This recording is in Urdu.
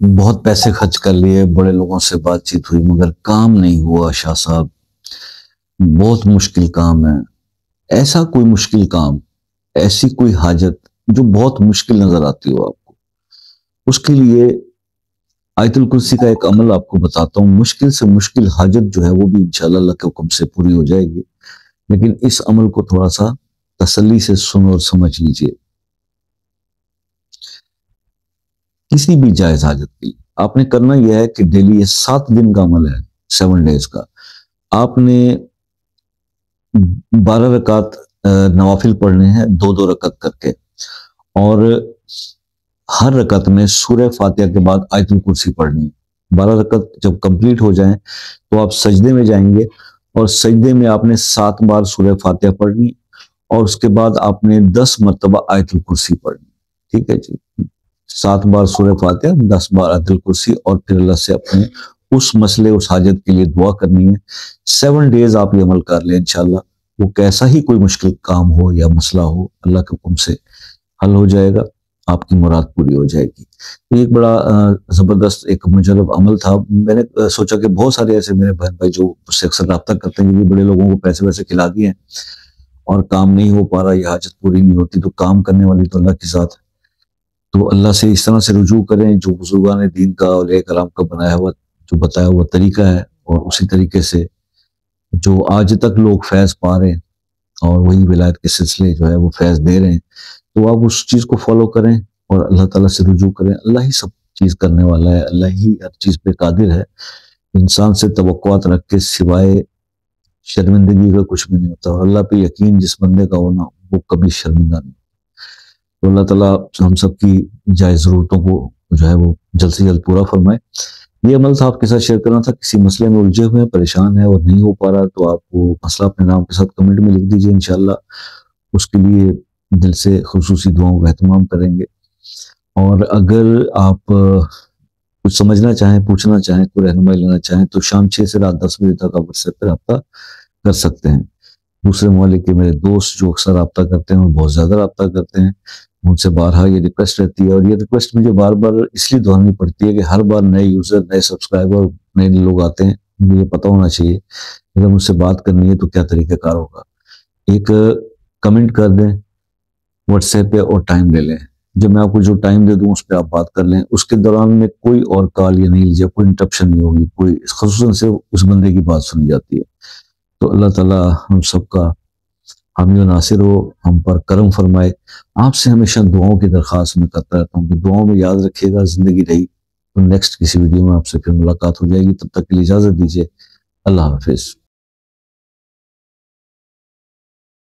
بہت پیسے خرچ کر لیے، بڑے لوگوں سے بات چیت ہوئی، مگر کام نہیں ہوا شاہ صاحب، بہت مشکل کام ہے۔ ایسا کوئی مشکل کام، ایسی کوئی حاجت جو بہت مشکل نظر آتی ہو آپ کو، اس کے لیے آیت الکرسی کا ایک عمل آپ کو بتاتا ہوں۔ مشکل سے مشکل حاجت جو ہے وہ بھی انشاءاللہ اللہ کے حکم سے پوری ہو جائے گی، لیکن اس عمل کو تھوڑا سا تسلی سے سن اور سمجھ لیجئے۔ کسی بھی جائز حاجت کے لیے آپ نے کرنا یہ ہے کہ ڈیلی، یہ 7 دن کا عمل ہے، 7 ڈیز کا، آپ نے 12 رکعت نوافل پڑھنے ہیں، 2 رکعت کر کے، اور ہر رکعت میں سورہ فاتحہ کے بعد آیت الکرسی پڑھنی ہے۔ 12 رکعت جب کمپلیٹ ہو جائیں تو آپ سجدے میں جائیں گے، اور سجدے میں آپ نے 7 بار سورہ فاتحہ پڑھنی، اور اس کے بعد آپ نے 10 مرتبہ آیت الکرسی پڑھنی۔ ٹھیک ہے جی، 7 بار سورہ فاتحہ، 10 بار آیت الکرسی، اور پھر اللہ سے اپنے اس مسئلے، اس حاجت کے لیے دعا کرنی ہے۔ 7 ڈیز آپ یہ عمل کر لیں انشاءاللہ، وہ کیسا ہی کوئی مشکل کام ہو یا مسئلہ ہو، اللہ کے حکم سے حل ہو جائے گا، آپ کی مراد پوری ہو جائے گی۔ یہ ایک بڑا زبردست ایک مجرب عمل تھا۔ میں نے سوچا کہ بہت سارے ایسے میرے بہن بھائی جو اس سے اکثر رابطہ کرتے ہیں، کہ بڑے لوگوں کو پیسے ویسے کھلا دیے ہیں اور کام نہیں ہو پا رہا، یہ حاجت پوری نہیں ہوتی، تو کام کرنے والی تو اللہ کی ذات ہے۔ تو اللہ سے اس طرح سے رجوع کریں جو بزرگان دین کا، اولیاء کرام کا بنایا ہوا، جو بتایا ہوا طریقہ ہے، اور اسی طریقے سے جو آج تک لوگ فیض پا رہے ہیں، اور وہی ولایت کے سلسلے جو ہے وہ فیض دے رہے ہیں، تو آپ اس چیز کو فالو کریں اور اللہ تعالیٰ سے رجوع کریں۔ اللہ ہی سب چیز کرنے والا ہے، اللہ ہی ہر چیز پہ قادر ہے۔ انسان سے توقعات رکھ کے سوائے شرمندگی کا کچھ بھی نہیں ہوتا، اور اللہ پہ یقین جس بندے کا ہونا، وہ کبھی شرمندہ نہیں۔ تو اللہ تعالیٰ ہم سب کی جائز ضرورتوں کو جو ہے وہ جلد سے جلد پورا فرمائے۔ یہ عمل تھا آپ کے ساتھ شیئر کرنا تھا۔ کسی مسئلے میں الجھے ہوئے ہیں، پریشان ہیں اور نہیں ہو پا رہا، تو آپ وہ مسئلہ اپنے نام کے ساتھ کمنٹ میں لکھ دیجئے، انشاءاللہ اس کے لیے دل سے خصوصی دعاؤں کا اہتمام کریں گے۔ اور اگر آپ کچھ سمجھنا چاہیں، پوچھنا چاہیں، کوئی رہنمائی لینا چاہیں، تو شام 6 سے رات 10 بجے تک آپ واٹس ایپ پہ رابطہ کر سکتے ہیں۔ دوسرے ممالک کے میرے دوست جو اکثر رابطہ کرتے ہیں اور بہت زیادہ رابطہ کرتے ہیں، ان سے بارہا یہ ریکویسٹ رہتی ہے، اور یہ ریکویسٹ مجھے بار بار اس لیے دہرانی پڑتی ہے کہ ہر بار نئے یوزر، نئے سبسکرائبر، نئے لوگ آتے ہیں، مجھے یہ پتہ ہونا چاہیے اگر مجھ سے بات کرنی ہے تو کیا طریقہ کار ہوگا۔ ایک کمنٹ کر دیں واٹس ایپ پہ اور ٹائم لے لیں، جب میں آپ کو جو ٹائم دے دوں اس پہ آپ بات کر لیں۔ اس کے دوران میں کوئی اور کال یہ نہیں لیجیے، کوئی انٹرپشن نہیں ہوگی، کوئی خصوصاً سے اس بندے کی بات سنی جاتی ہے۔ تو اللہ تعالیٰ ہم سب کا حامی و ناصر ہو، ہم پر کرم فرمائے۔ آپ سے ہمیشہ دعاؤں کی درخواست میں کرتا رہتا ہوں کہ دعاؤں میں یاد رکھیے گا۔ زندگی رہی تو نیکسٹ کسی ویڈیو میں آپ سے پھر ملاقات ہو جائے گی، تب تک کے لیے اجازت دیجیے۔ اللہ حافظ۔